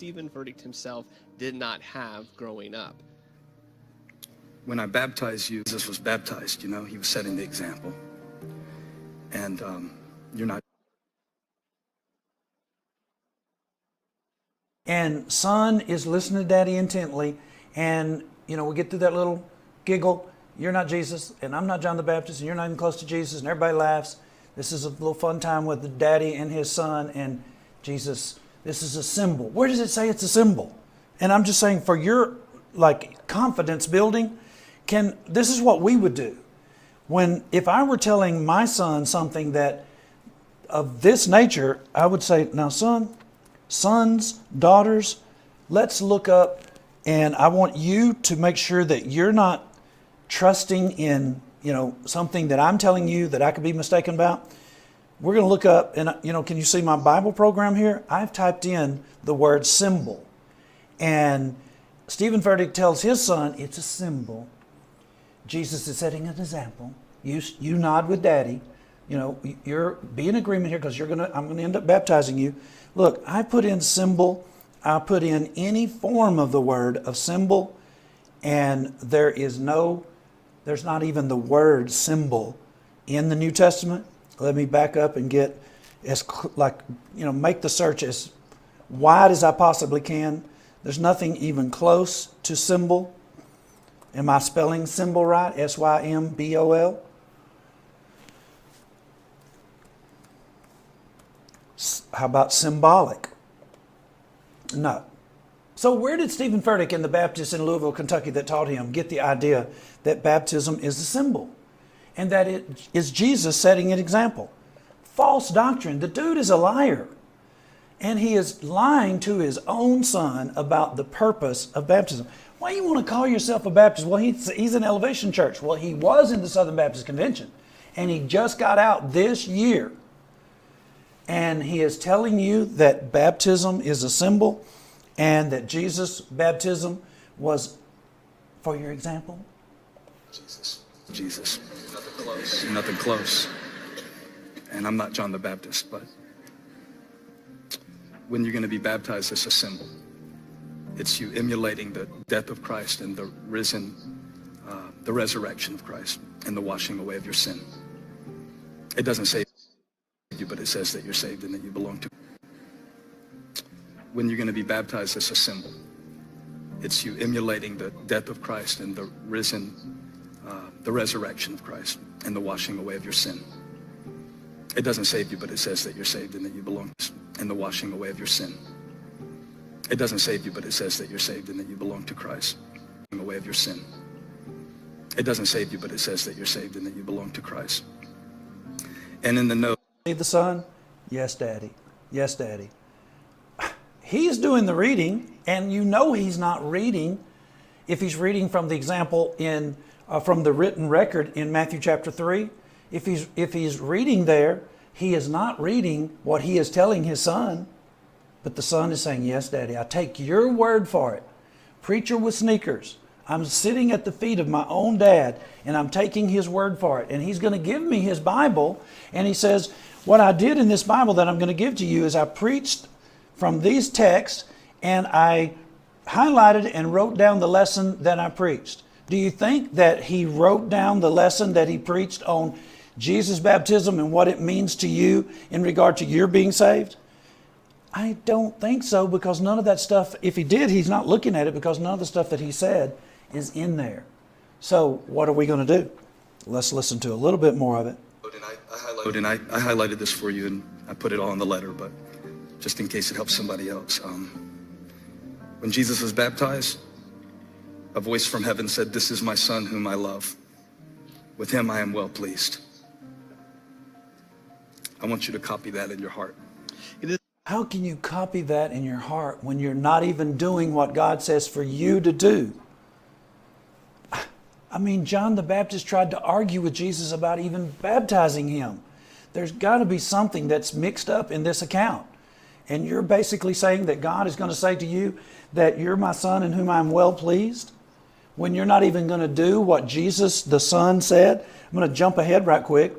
Stephen Furtick himself did not have growing up. When I baptize you, Jesus was baptized, you know, he was setting the example. And you're not. And son is listening to daddy intently, and we get through that little giggle. You're not Jesus, and I'm not John the Baptist, and you're not even close to Jesus, and everybody laughs. This is a little fun time with the daddy and his son and Jesus. This is a symbol. Where does it say it's a symbol? And I'm just saying, for your confidence building, this is what we would do. If I were telling my son something that of this nature, I would say, now sons, daughters, let's look up, and I want you to make sure that you're not trusting in, something that I'm telling you that I could be mistaken about. We're going to look up, and can you see my Bible program here? I've typed in the word symbol. And Stephen Furtick tells his son, it's a symbol. Jesus is setting an example. You nod with daddy. Be in agreement here, because I'm going to end up baptizing you. Look, I put in symbol. I put in any form of the word of symbol, and there's not even the word symbol in the New Testament. Let me back up and get make the search as wide as I possibly can. There's nothing even close to symbol. Am I spelling symbol right? S-Y-M-B-O-L? How about symbolic? No. So where did Stephen Furtick and the Baptists in Louisville, Kentucky that taught him get the idea that baptism is a symbol and that it is Jesus setting an example? False doctrine. The dude is a liar. And he is lying to his own son about the purpose of baptism. Why do you want to call yourself a Baptist? Well, he's in Elevation Church. Well, he was in the Southern Baptist Convention, and he just got out this year. And he is telling you that baptism is a symbol and that Jesus' baptism was for your example. Jesus. Nothing close. Nothing close. And I'm not John the Baptist, but when you're going to be baptized, it's a symbol. It's you emulating the death of Christ and the resurrection of Christ and the washing away of your sin. It doesn't say you, but it says that you're saved and that you belong to. When you're going to be baptized, it's a symbol. It's you emulating the death of Christ and the resurrection of Christ and the washing away of your sin. It doesn't save you, but it says that you're saved and that you belong to, and the washing away of your sin. It doesn't save you, but it says that you're saved and that you belong to Christ. Away of your sin. It doesn't save you, but it says that you're saved and that you belong to Christ. And in the note, See the son? Yes, Daddy. Yes, Daddy. He's doing the reading, and he's not reading if he's reading from the example from the written record in Matthew chapter 3. If he's reading there, he is not reading what he is telling his son, but the son is saying, yes, Daddy, I take your word for it. Preacher with sneakers. I'm sitting at the feet of my own dad, and I'm taking his word for it. And he's going to give me his Bible, and he says, what I did in this Bible that I'm going to give to you is I preached from these texts, and I highlighted and wrote down the lesson that I preached. Do you think that he wrote down the lesson that he preached on Jesus' baptism and what it means to you in regard to your being saved? I don't think so, because none of that stuff, if he did, he's not looking at it, because none of the stuff that he said is in there. So what are we going to do? Let's listen to a little bit more of it. And I highlighted this for you, and I put it all in the letter, but just in case it helps somebody else. When Jesus was baptized, a voice from heaven said, "This is my son whom I love. With him I am well pleased." I want you to copy that in your heart. How can you copy that in your heart when you're not even doing what God says for you to do? I mean, John the Baptist tried to argue with Jesus about even baptizing him. There's got to be something that's mixed up in this account. And you're basically saying that God is going to say to you that you're my son in whom I'm well pleased, when you're not even going to do what Jesus the Son said. I'm going to jump ahead right quick.